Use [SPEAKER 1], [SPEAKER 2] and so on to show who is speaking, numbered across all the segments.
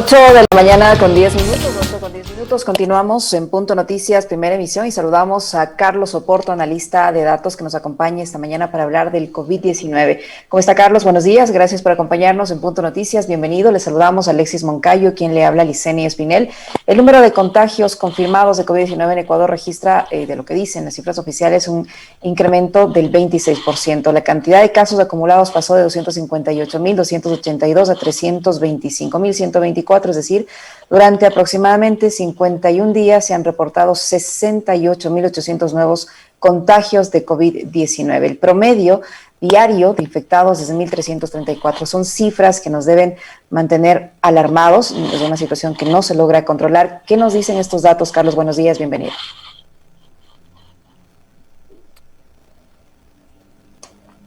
[SPEAKER 1] 8 de la mañana con 10 minutos, 8 con 10 minutos. Continuamos en Punto Noticias, primera emisión, y saludamos a Carlos Oporto, analista de datos, que nos acompaña esta mañana para hablar del COVID-19. ¿Cómo está, Carlos? Buenos días, gracias por acompañarnos en Punto Noticias. Bienvenido. Le saludamos a Alexis Moncayo, quien le habla, Liceni Espinel. El número de contagios confirmados de COVID-19 en Ecuador registra, de lo que dicen las cifras oficiales, un incremento del 26%. La cantidad de casos acumulados pasó de 258.282 a 325.124, es decir, durante aproximadamente 51 días se han reportado 68.800 nuevos contagios de COVID-19. El promedio diario de infectados es de 1.334. Son cifras que nos deben mantener alarmados. Es una situación que no se logra controlar. ¿Qué nos dicen estos datos, Carlos? Buenos días, bienvenido.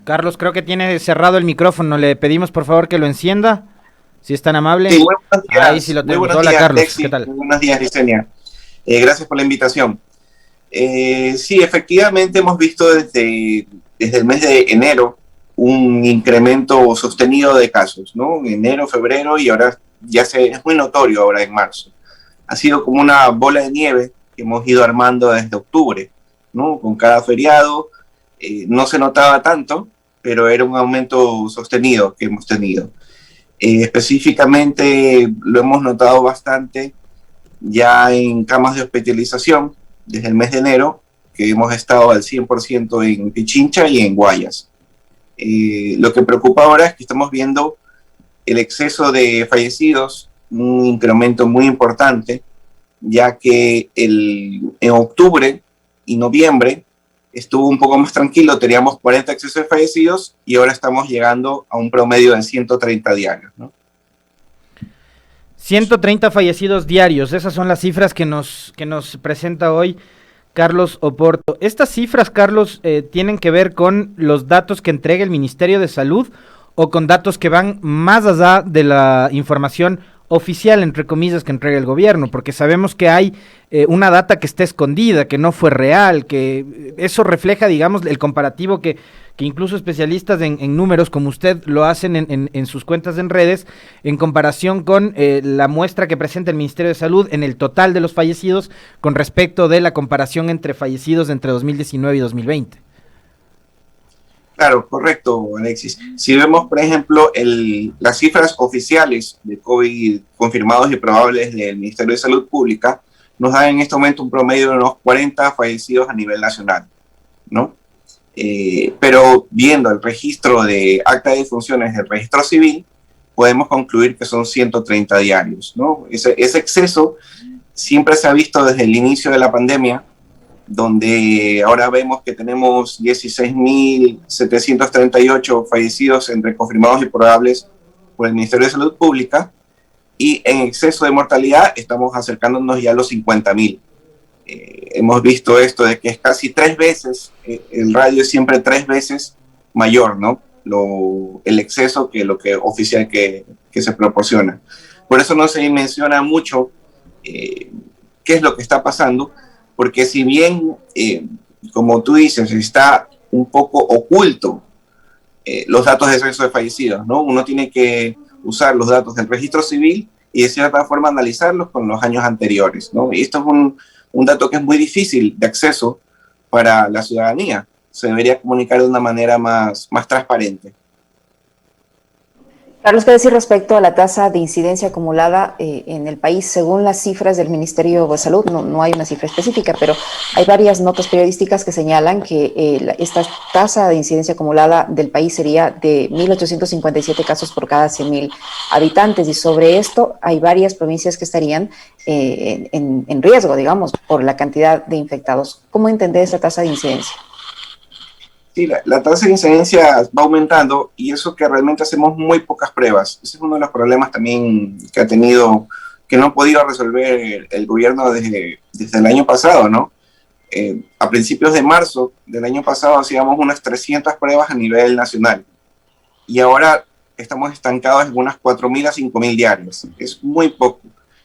[SPEAKER 2] Carlos, creo que tiene cerrado el micrófono. Le pedimos por favor que lo encienda, si es tan amable.
[SPEAKER 3] Sí, buenos días.
[SPEAKER 2] Ahí sí lo tenemos.
[SPEAKER 3] Hola,
[SPEAKER 2] días, Carlos,
[SPEAKER 3] Alexis.
[SPEAKER 2] ¿qué tal?
[SPEAKER 3] Muy buenos días, Licenia. Gracias por la invitación. Sí, efectivamente hemos visto desde el mes de enero un incremento sostenido de casos, ¿no? En enero, febrero, y ahora es muy notorio ahora en marzo. Ha sido como una bola de nieve que hemos ido armando desde octubre, ¿no? Con cada feriado no se notaba tanto, pero era un aumento sostenido que hemos tenido. Específicamente lo hemos notado bastante ya en camas de hospitalización desde el mes de enero, que hemos estado al 100% en Pichincha y en Guayas. Lo que preocupa ahora es que estamos viendo el exceso de fallecidos, un incremento muy importante, ya que en octubre y noviembre estuvo un poco más tranquilo, teníamos 40 excesos de fallecidos y ahora estamos llegando a un promedio de 130 diarios, ¿no?
[SPEAKER 2] 130 fallecidos diarios, esas son las cifras que nos presenta hoy Carlos Oporto. Estas cifras, Carlos, ¿tienen que ver con los datos que entrega el Ministerio de Salud o con datos que van más allá de la información oficial, entre comillas, que entrega el gobierno? Porque sabemos que hay una data que está escondida, que no fue real, que eso refleja, digamos, el comparativo que incluso especialistas en números como usted lo hacen en sus cuentas en redes, en comparación con la muestra que presenta el Ministerio de Salud en el total de los fallecidos con respecto de la comparación entre fallecidos entre 2019 y 2020.
[SPEAKER 3] Claro, correcto, Alexis. Si vemos, por ejemplo, las cifras oficiales de COVID confirmados y probables del Ministerio de Salud Pública, nos dan en este momento un promedio de unos 40 fallecidos a nivel nacional, ¿no? Pero viendo el registro de acta de defunciones del registro civil, podemos concluir que son 130 diarios, ¿no? Ese exceso siempre se ha visto desde el inicio de la pandemia, donde ahora vemos que tenemos 16.738 fallecidos entre confirmados y probables por el Ministerio de Salud Pública, y en exceso de mortalidad estamos acercándonos ya a los 50.000. Hemos visto esto de que es casi 3 veces, el radio es siempre 3 veces mayor, ¿no? El exceso que lo que oficial que se proporciona. Por eso no se menciona mucho qué es lo que está pasando, porque si bien, como tú dices, está un poco oculto los datos de exceso de fallecidos, ¿no? Uno tiene que usar los datos del registro civil y de cierta forma analizarlos con los años anteriores, ¿no? Y esto es un dato que es muy difícil de acceso para la ciudadanía. Se debería comunicar de una manera más transparente.
[SPEAKER 1] Carlos, ¿qué decir respecto a la tasa de incidencia acumulada en el país? Según las cifras del Ministerio de Salud, no hay una cifra específica, pero hay varias notas periodísticas que señalan que esta tasa de incidencia acumulada del país sería de 1.857 casos por cada 100.000 habitantes, y sobre esto hay varias provincias que estarían en riesgo, digamos, por la cantidad de infectados. ¿Cómo entender esta tasa de incidencia?
[SPEAKER 3] Sí, la tasa de incidencia va aumentando, y eso que realmente hacemos muy pocas pruebas. Ese es uno de los problemas también que no ha podido resolver el gobierno desde el año pasado, ¿no? A principios de marzo del año pasado hacíamos unas 300 pruebas a nivel nacional, y ahora estamos estancados en unas 4.000 a 5.000 diarios. Es muy poco.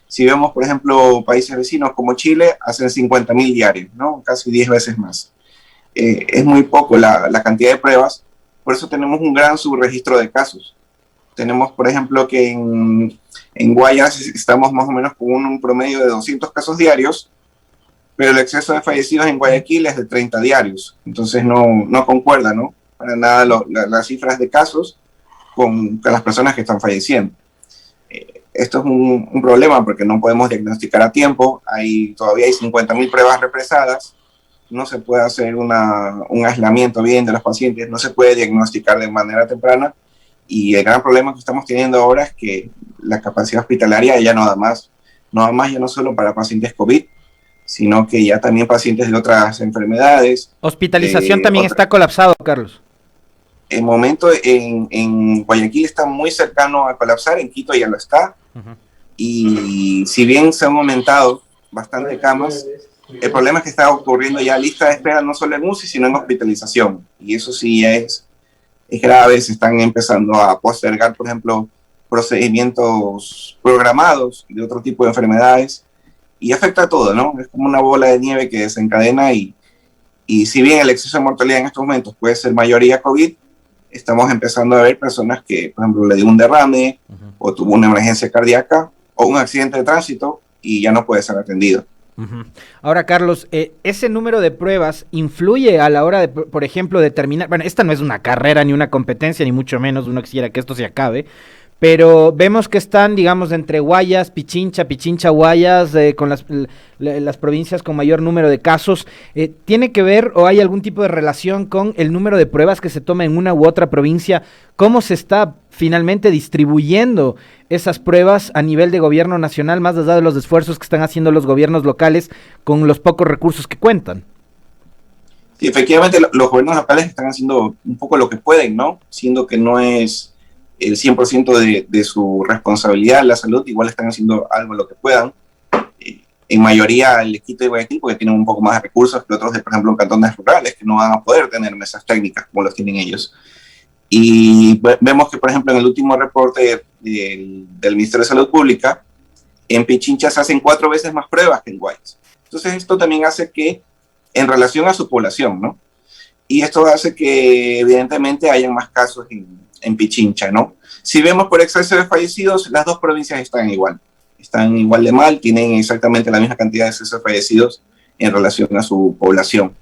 [SPEAKER 3] Si vemos, por ejemplo, países vecinos como Chile, hacen 50.000 diarios, ¿no? Casi 10 veces más. Es muy poco la cantidad de pruebas, por eso tenemos un gran subregistro de casos. Tenemos, por ejemplo, que en En Guayas estamos más o menos con un promedio de 200 casos diarios, pero el exceso de fallecidos en Guayaquil es de 30 diarios. Entonces no concuerda, ¿no? Para nada las cifras de casos con las personas que están falleciendo. Esto es un problema porque no podemos diagnosticar a tiempo. Todavía hay 50.000 pruebas represadas. No se puede hacer un aislamiento bien de los pacientes, no se puede diagnosticar de manera temprana. Y el gran problema que estamos teniendo ahora es que la capacidad hospitalaria ya no da más. No da más ya no solo para pacientes COVID, sino que ya también pacientes de otras enfermedades.
[SPEAKER 2] Hospitalización también está colapsado, Carlos.
[SPEAKER 3] El momento en Guayaquil está muy cercano a colapsar, en Quito ya lo está. Y si bien se han aumentado bastante camas, el problema es que está ocurriendo ya lista de espera no solo en UCI, sino en hospitalización. Y eso sí es grave. Se están empezando a postergar, por ejemplo, procedimientos programados de otro tipo de enfermedades. Y afecta a todo, ¿no? Es como una bola de nieve que desencadena y si bien el exceso de mortalidad en estos momentos puede ser mayoría COVID, estamos empezando a ver personas que, por ejemplo, le dio un derrame o tuvo una emergencia cardíaca o un accidente de tránsito y ya no puede ser atendido.
[SPEAKER 2] Ahora, Carlos, ¿ese número de pruebas influye a la hora de, por ejemplo, determinar? Bueno, esta no es una carrera ni una competencia, ni mucho menos uno quisiera que esto se acabe, pero vemos que están, digamos, entre Guayas, Pichincha, Guayas, con las provincias con mayor número de casos. ¿Tiene que ver o hay algún tipo de relación con el número de pruebas que se toma en una u otra provincia? ¿Cómo se está finalmente distribuyendo esas pruebas a nivel de gobierno nacional, más allá de los esfuerzos que están haciendo los gobiernos locales con los pocos recursos que cuentan?
[SPEAKER 3] Sí, efectivamente, los gobiernos locales están haciendo un poco lo que pueden, ¿no? Siendo que no es el 100% de su responsabilidad la salud, igual están haciendo algo lo que puedan. En mayoría el Quito y Guayaquil porque tienen un poco más de recursos que otros, por ejemplo, en cantones rurales, que no van a poder tener mesas técnicas como los tienen ellos. Y vemos que, por ejemplo, en el último reporte del Ministerio de Salud Pública, en Pichincha se hacen 4 veces más pruebas que en Guayas. Entonces esto también hace que, en relación a su población, ¿no? Y esto hace que, evidentemente, hayan más casos en Pichincha, ¿no? Si vemos por exceso de fallecidos, las dos provincias están igual de mal, tienen exactamente la misma cantidad de excesos de fallecidos en relación a su población.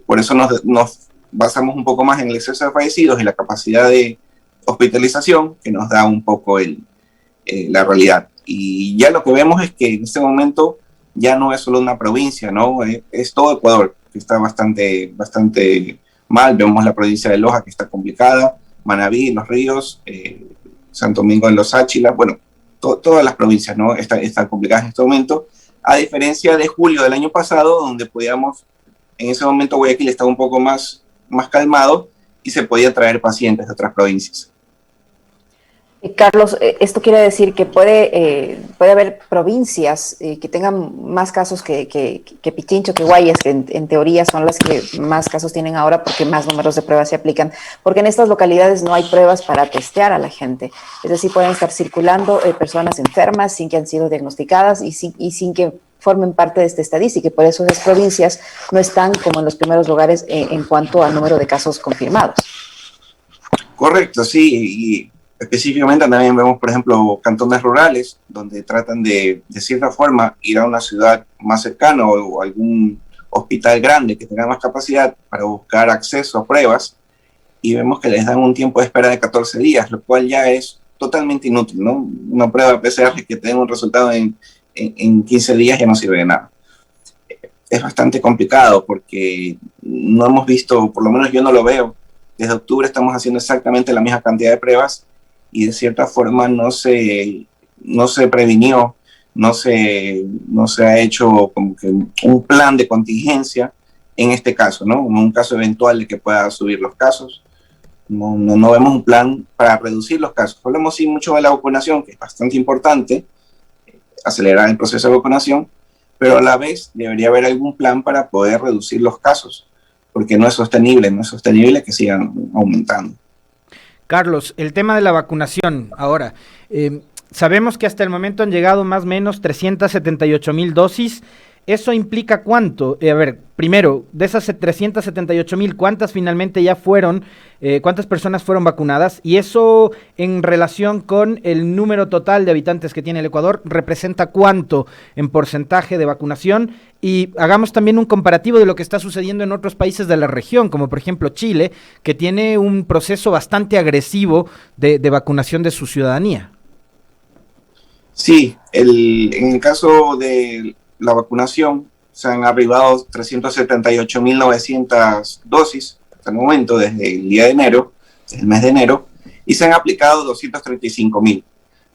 [SPEAKER 3] Por eso nos basamos un poco más en el exceso de fallecidos y la capacidad de hospitalización que nos da un poco la realidad. Y ya lo que vemos es que en este momento ya no es solo una provincia, ¿no? Es todo Ecuador, que está bastante mal. Vemos la provincia de Loja, que está complicada, Manabí, Los Ríos, Santo Domingo en Los Áchila, bueno, todas las provincias, ¿no? Están complicadas en este momento, a diferencia de julio del año pasado, donde en ese momento Guayaquil estaba un poco más calmado y se podía traer pacientes de otras provincias.
[SPEAKER 1] Carlos, esto quiere decir que puede haber provincias que tengan más casos que Pichincha, que Guayas, que en teoría son las que más casos tienen ahora porque más números de pruebas se aplican, porque en estas localidades no hay pruebas para testear a la gente. Es decir, pueden estar circulando personas enfermas sin que han sido diagnosticadas y sin que formen parte de esta estadística, y por eso esas provincias no están como en los primeros lugares en cuanto al número de casos confirmados.
[SPEAKER 3] Correcto, sí, y específicamente también vemos, por ejemplo, cantones rurales, donde tratan de cierta forma, ir a una ciudad más cercana o algún hospital grande que tenga más capacidad para buscar acceso a pruebas, y vemos que les dan un tiempo de espera de 14 días, lo cual ya es totalmente inútil, ¿no? Una prueba PCR que tenga un resultado en 15 días ya no sirve de nada. Es bastante complicado porque no hemos visto, por lo menos yo no lo veo, desde octubre estamos haciendo exactamente la misma cantidad de pruebas y de cierta forma no se previnió, no se ha hecho como que un plan de contingencia en este caso, ¿no? En un caso eventual de que pueda subir los casos. No vemos un plan para reducir los casos. Hablamos sí mucho de la vacunación, que es bastante importante, acelerar el proceso de vacunación, pero a la vez debería haber algún plan para poder reducir los casos, porque no es sostenible que sigan aumentando.
[SPEAKER 2] Carlos, el tema de la vacunación, ahora, sabemos que hasta el momento han llegado más o menos 378,000 dosis, ¿Eso implica cuánto? A ver, primero, de esas 378,000, ¿cuántas finalmente ya fueron, cuántas personas fueron vacunadas? Y eso en relación con el número total de habitantes que tiene el Ecuador, ¿representa cuánto en porcentaje de vacunación? Y hagamos también un comparativo de lo que está sucediendo en otros países de la región, como por ejemplo Chile, que tiene un proceso bastante agresivo de vacunación de su ciudadanía.
[SPEAKER 3] Sí, en el caso de la vacunación, se han arribado 378.900 dosis hasta el momento, desde el día de enero, el mes de enero, y se han aplicado 235.000,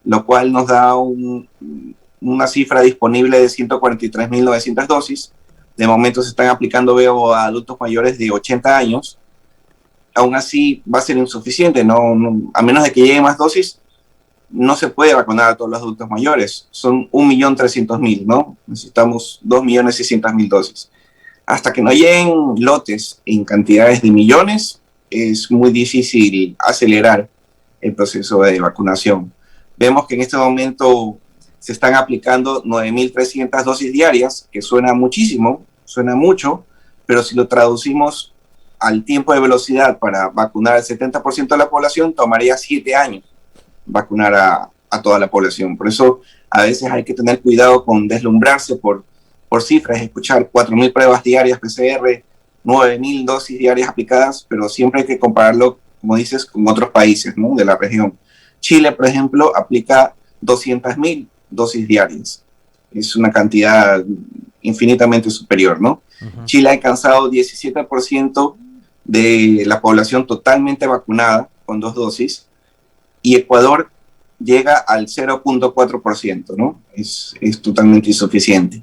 [SPEAKER 3] lo cual nos da una cifra disponible de 143.900 dosis. De momento se están aplicando, veo, a adultos mayores de 80 años. Aún así va a ser insuficiente, a menos de que lleguen más dosis, no se puede vacunar a todos los adultos mayores. Son 1.300.000, ¿no? Necesitamos 2.600.000 dosis. Hasta que no lleguen lotes en cantidades de millones, es muy difícil acelerar el proceso de vacunación. Vemos que en este momento se están aplicando 9.300 dosis diarias, que suena muchísimo, suena mucho, pero si lo traducimos al tiempo de velocidad para vacunar al 70% de la población, tomaría 7 años vacunar a toda la población. Por eso a veces hay que tener cuidado con deslumbrarse por cifras, escuchar 4.000 pruebas diarias PCR, 9.000 dosis diarias aplicadas, pero siempre hay que compararlo, como dices, con otros países, ¿no?, de la región. Chile, por ejemplo, aplica 200.000 dosis diarias. Es una cantidad infinitamente superior, ¿no? Uh-huh. Chile ha alcanzado 17% de la población totalmente vacunada con 2 dosis, y Ecuador llega al 0.4%, ¿no? Es totalmente insuficiente.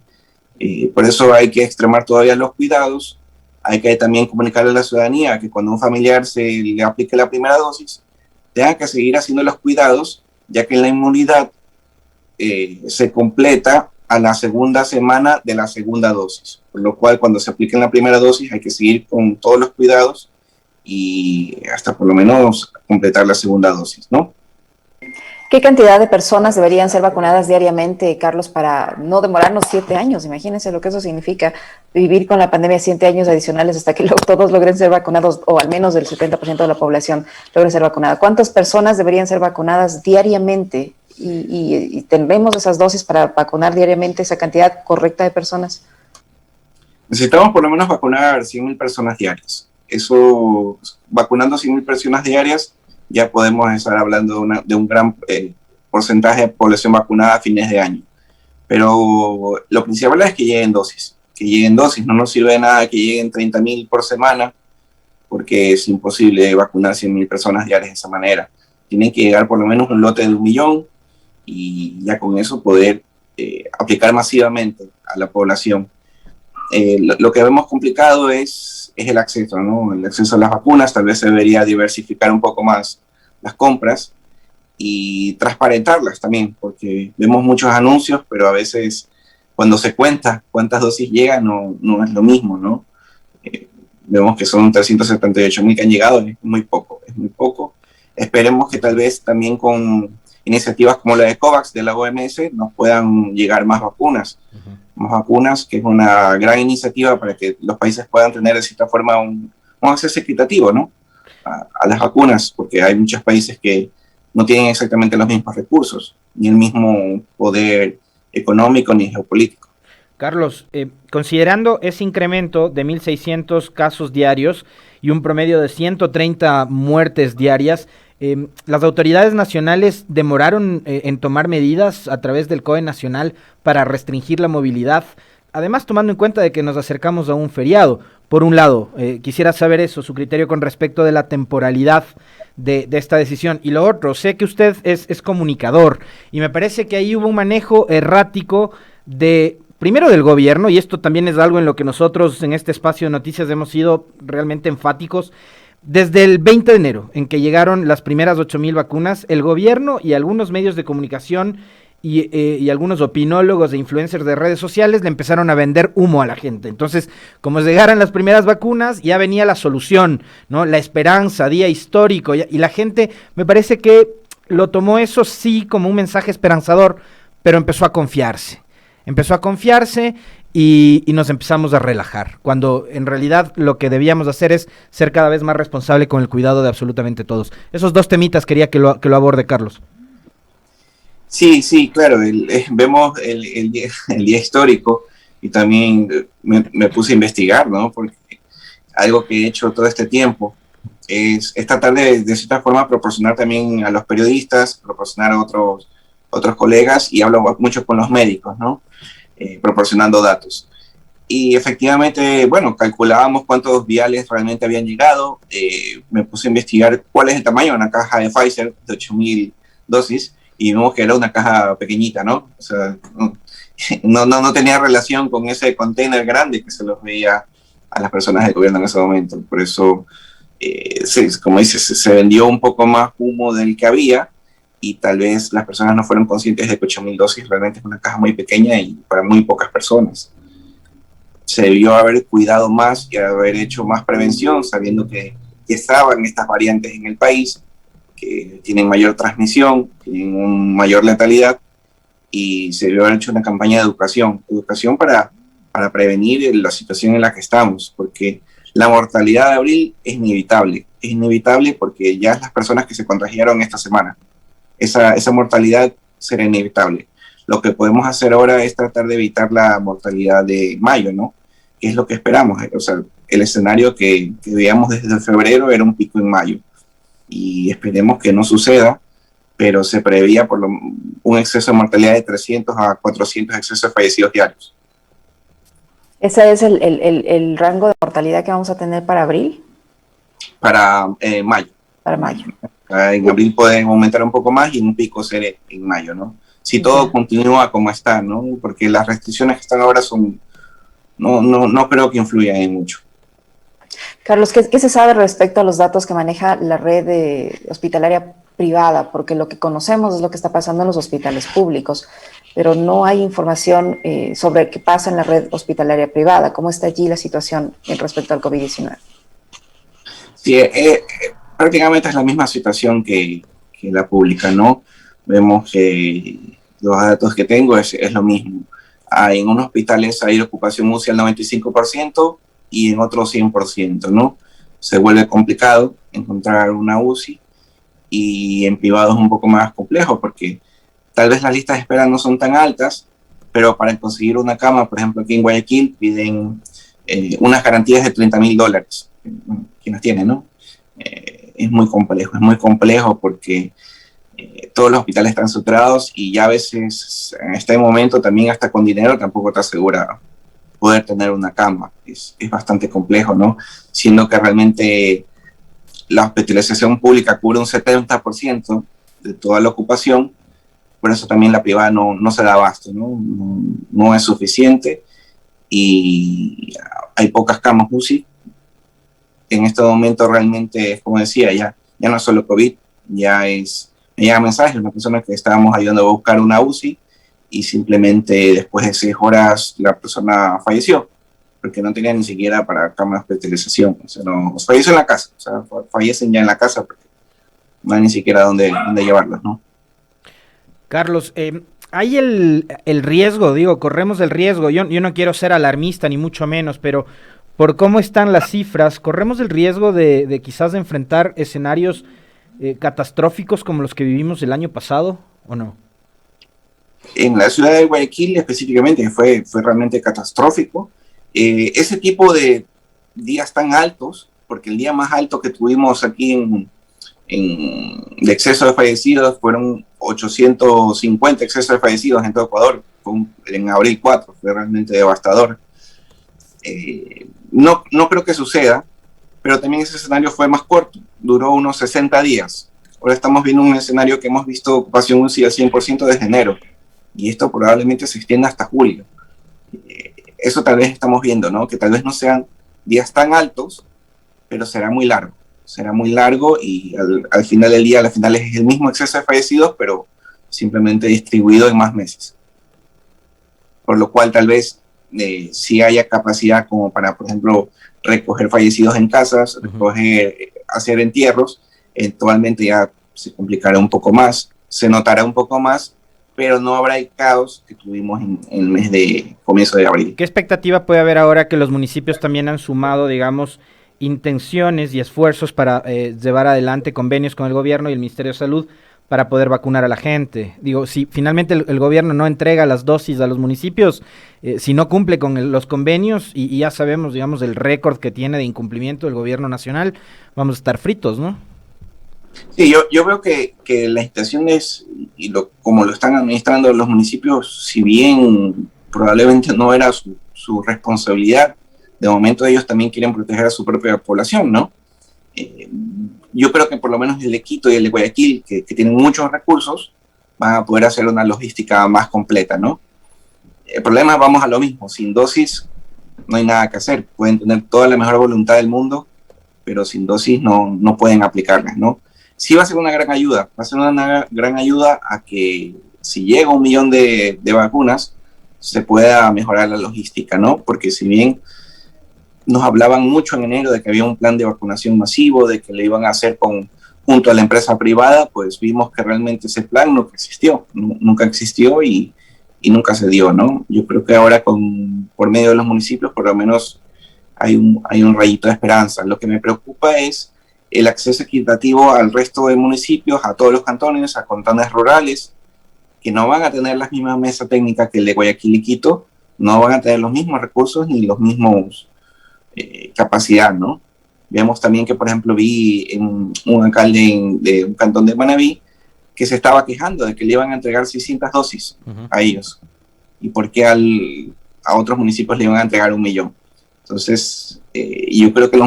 [SPEAKER 3] Por eso hay que extremar todavía los cuidados. Hay que también comunicarle a la ciudadanía que cuando a un familiar se le aplique la primera dosis, tengan que seguir haciendo los cuidados, ya que la inmunidad se completa a la segunda semana de la segunda dosis. Por lo cual, cuando se aplique la primera dosis, hay que seguir con todos los cuidados y hasta por lo menos completar la segunda dosis, ¿no?
[SPEAKER 1] ¿Qué cantidad de personas deberían ser vacunadas diariamente, Carlos, para no demorarnos 7 años? Imagínense lo que eso significa, vivir con la pandemia 7 años adicionales hasta que todos logren ser vacunados, o al menos el 70% de la población logre ser vacunada. ¿Cuántas personas deberían ser vacunadas diariamente? Y tendremos esas dosis para vacunar diariamente esa cantidad correcta de personas.
[SPEAKER 3] Necesitamos por lo menos vacunar 100.000 personas diarias. Eso, vacunando 100.000 personas diarias, ya podemos estar hablando de un gran porcentaje de población vacunada a fines de año. Pero lo principal es que lleguen dosis. No nos sirve de nada que lleguen 30.000 por semana, porque es imposible vacunar 100.000 personas diarias de esa manera. Tienen que llegar por lo menos un lote de 1 millón y ya con eso poder aplicar masivamente a la población. Lo que vemos complicado es el acceso, ¿no? El acceso a las vacunas. Tal vez se debería diversificar un poco más las compras y transparentarlas también, porque vemos muchos anuncios, pero a veces cuando se cuenta cuántas dosis llegan no es lo mismo, ¿no? Vemos que son 378.000 que han llegado, es muy poco. Esperemos que tal vez también con iniciativas como la de COVAX de la OMS nos puedan llegar más vacunas. Uh-huh. Más vacunas, que es una gran iniciativa para que los países puedan tener de cierta forma un acceso equitativo, ¿no?, a las vacunas, porque hay muchos países que no tienen exactamente los mismos recursos, ni el mismo poder económico ni geopolítico.
[SPEAKER 2] Carlos, considerando ese incremento de 1.600 casos diarios y un promedio de 130 muertes diarias, las autoridades nacionales demoraron en tomar medidas a través del COE nacional para restringir la movilidad, además tomando en cuenta de que nos acercamos a un feriado. Por un lado, quisiera saber eso, su criterio con respecto de la temporalidad de esta decisión. Y lo otro, sé que usted es comunicador y me parece que ahí hubo un manejo errático primero del gobierno, y esto también es algo en lo que nosotros en este espacio de noticias hemos sido realmente enfáticos. Desde el 20 de enero, en que llegaron las primeras 8.000 vacunas, el gobierno y algunos medios de comunicación y algunos opinólogos e influencers de redes sociales le empezaron a vender humo a la gente. Entonces, como llegaran las primeras vacunas, ya venía la solución, ¿no? La esperanza, día histórico, y la gente me parece que lo tomó eso sí como un mensaje esperanzador, pero empezó a confiarse y nos empezamos a relajar, cuando en realidad lo que debíamos hacer es ser cada vez más responsable con el cuidado de absolutamente todos. Esos dos temitas quería que lo aborde, Carlos.
[SPEAKER 3] Sí, sí, claro, vemos el día histórico y también me puse a investigar, ¿no? Porque algo que he hecho todo este tiempo es tratar de cierta forma proporcionar también a los periodistas, proporcionar a otros colegas, y hablo mucho con los médicos, ¿no? Proporcionando datos. Y efectivamente, bueno, calculábamos cuántos viales realmente habían llegado. Me puse a investigar cuál es el tamaño de una caja de Pfizer de 8.000 dosis, y vimos que era una caja pequeñita, ¿no? O sea, no tenía relación con ese container grande que se los veía a las personas del gobierno en ese momento. Por eso, sí, como dices, se vendió un poco más humo del que había, y tal vez las personas no fueron conscientes de que 8.000 dosis realmente es una caja muy pequeña y para muy pocas personas. Se debió haber cuidado más y haber hecho más prevención, sabiendo que estaban estas variantes en el país, que tienen mayor transmisión, tienen una mayor letalidad, y se debió haber hecho una campaña de educación para prevenir la situación en la que estamos, porque la mortalidad de abril es inevitable porque ya las personas que se contagiaron esta semana, esa mortalidad será inevitable. Lo que podemos hacer ahora es tratar de evitar la mortalidad de mayo, ¿no? Que es lo que esperamos. O sea, el escenario que veíamos desde febrero era un pico en mayo, y esperemos que no suceda, pero se preveía un exceso de mortalidad de 300 a 400 excesos de fallecidos diarios.
[SPEAKER 1] ¿Ese es el rango de mortalidad que vamos a tener para abril?
[SPEAKER 3] Para mayo.
[SPEAKER 1] Para mayo.
[SPEAKER 3] En abril pueden aumentar un poco más y un pico será en mayo, ¿no? Si todo continúa como está, ¿no? Porque las restricciones que están ahora no creo que influyan en mucho.
[SPEAKER 1] Carlos, ¿qué se sabe respecto a los datos que maneja la red hospitalaria privada? Porque lo que conocemos es lo que está pasando en los hospitales públicos, pero no hay información sobre qué pasa en la red hospitalaria privada. ¿Cómo está allí la situación respecto al COVID-19?
[SPEAKER 3] Sí, prácticamente es la misma situación que la pública, ¿no? Vemos que los datos que tengo es lo mismo. En unos hospitales hay ocupación UCI al 95% y en otros 100%, ¿no? Se vuelve complicado encontrar una UCI, y en privado es un poco más complejo porque tal vez las listas de espera no son tan altas, pero para conseguir una cama, por ejemplo, aquí en Guayaquil piden unas garantías de $30,000. ¿Quién las tiene, no? Es muy complejo porque todos los hospitales están saturados, y ya a veces en este momento también hasta con dinero tampoco te asegura poder tener una cama. Es bastante complejo, ¿no? Siendo que realmente la hospitalización pública cubre un 70% de toda la ocupación, por eso también la privada no se da abasto, no es suficiente, y hay pocas camas UCI. En este momento realmente, como decía, ya no es solo COVID, me llega mensajes de una persona que estábamos ayudando a buscar una UCI, y simplemente después de 6 horas la persona falleció, porque no tenía ni siquiera para cama de hospitalización. O sea, falleció en la casa, o sea, fallecen ya en la casa porque no hay ni siquiera dónde llevarlos, ¿no?
[SPEAKER 2] Carlos, hay el riesgo, corremos el riesgo, yo no quiero ser alarmista ni mucho menos, pero por cómo están las cifras, corremos el riesgo de quizás enfrentar escenarios catastróficos como los que vivimos el año pasado, ¿o no?
[SPEAKER 3] En la ciudad de Guayaquil específicamente fue realmente catastrófico. Ese tipo de días tan altos, porque el día más alto que tuvimos aquí de exceso de fallecidos fueron 850 excesos de fallecidos en todo Ecuador, en abril 4, fue realmente devastador. No creo que suceda, pero también ese escenario fue más corto, duró unos 60 días. Ahora estamos viendo un escenario que hemos visto ocupación UCI al 100% desde enero, y esto probablemente se extienda hasta julio. Eso tal vez estamos viendo, ¿no? Que tal vez no sean días tan altos, pero será muy largo, y al final del día, al final es el mismo exceso de fallecidos, pero simplemente distribuido en más meses. Por lo cual tal vez sí haya capacidad como para, por ejemplo, recoger fallecidos en casas, hacer entierros. Eventualmente ya se complicará un poco más, se notará un poco más, pero no habrá el caos que tuvimos en el mes de comienzo de abril.
[SPEAKER 2] ¿Qué expectativa puede haber ahora que los municipios también han sumado, digamos, intenciones y esfuerzos para llevar adelante convenios con el gobierno y el Ministerio de Salud para poder vacunar a la gente? Digo, si finalmente el gobierno no entrega las dosis a los municipios, si no cumple con los convenios, y ya sabemos, digamos, el récord que tiene de incumplimiento el gobierno nacional, vamos a estar fritos, ¿no?
[SPEAKER 3] Sí, yo veo que las situaciones y como lo están administrando los municipios, si bien probablemente no era su responsabilidad, de momento ellos también quieren proteger a su propia población, ¿no? Yo creo que por lo menos el de Quito y el de Guayaquil, que tienen muchos recursos, van a poder hacer una logística más completa, ¿no? El problema es, vamos a lo mismo, sin dosis no hay nada que hacer. Pueden tener toda la mejor voluntad del mundo, pero sin dosis no pueden aplicarlas, ¿no? Sí va a ser una gran ayuda, va a ser una gran ayuda a que si llega 1 millón de vacunas, se pueda mejorar la logística, ¿no? Porque si bien nos hablaban mucho en enero de que había un plan de vacunación masivo, de que le iban a hacer junto a la empresa privada, pues vimos que realmente ese plan nunca existió y nunca se dio, ¿no? Yo creo que ahora por medio de los municipios por lo menos hay un rayito de esperanza. Lo que me preocupa es el acceso equitativo al resto de municipios, a todos los cantones, a cantones rurales, que no van a tener las mismas mesas técnicas que el de Guayaquil y Quito, no van a tener los mismos recursos ni los mismos capacidad, ¿no? Vemos también que, por ejemplo, vi en un alcalde de un cantón de Manabí que se estaba quejando de que le iban a entregar 600 dosis a ellos. ¿Y por qué a otros municipios le iban a entregar 1 millón? Entonces, yo creo que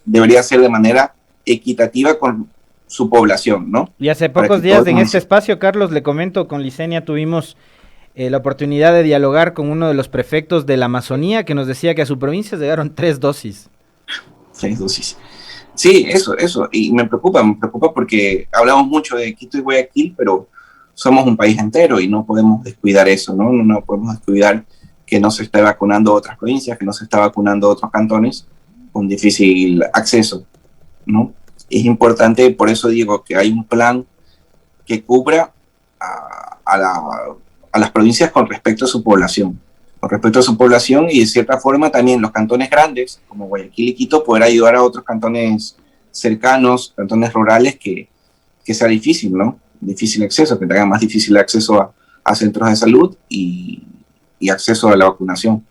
[SPEAKER 3] debería ser de manera equitativa con su población, ¿no?
[SPEAKER 2] Y hace pocos días en este espacio, Carlos, le comento, con Licenia tuvimos la oportunidad de dialogar con uno de los prefectos de la Amazonía que nos decía que a su provincia llegaron 3 dosis.
[SPEAKER 3] 3 dosis. Sí, eso. Y me preocupa porque hablamos mucho de Quito y Guayaquil, pero somos un país entero y no podemos descuidar eso, ¿no? No podemos descuidar que no se esté vacunando otras provincias, que no se está vacunando otros cantones con difícil acceso, ¿no? Es importante, por eso digo que hay un plan que cubra a las provincias con respecto a su población. Y de cierta forma también los cantones grandes, como Guayaquil y Quito, poder ayudar a otros cantones cercanos, cantones rurales, que sea difícil, ¿no? Difícil acceso, que tengan más difícil acceso a centros de salud y acceso a la vacunación.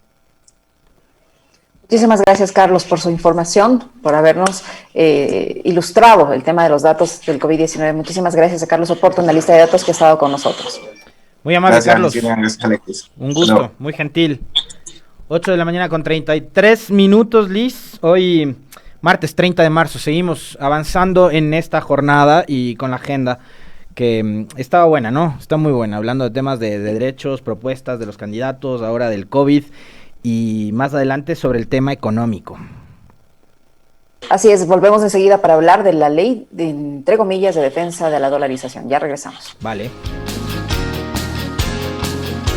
[SPEAKER 1] Muchísimas gracias, Carlos, por su información, por habernos ilustrado el tema de los datos del COVID-19. Muchísimas gracias a Carlos Oporto, analista de datos, que ha estado con nosotros.
[SPEAKER 2] Muy amable,
[SPEAKER 3] Gracias,
[SPEAKER 2] Carlos.
[SPEAKER 3] Gracias, Alexis.
[SPEAKER 2] Un gusto, muy gentil. 8 de la mañana con 33 minutos, Liz. Hoy, martes 30 de marzo, seguimos avanzando en esta jornada y con la agenda que estaba buena, ¿no? Está muy buena, hablando de temas de derechos, propuestas de los candidatos, ahora del COVID y más adelante sobre el tema económico.
[SPEAKER 1] Así es, volvemos enseguida para hablar de la ley de, entre comillas, de defensa de la dolarización. Ya regresamos.
[SPEAKER 2] Vale.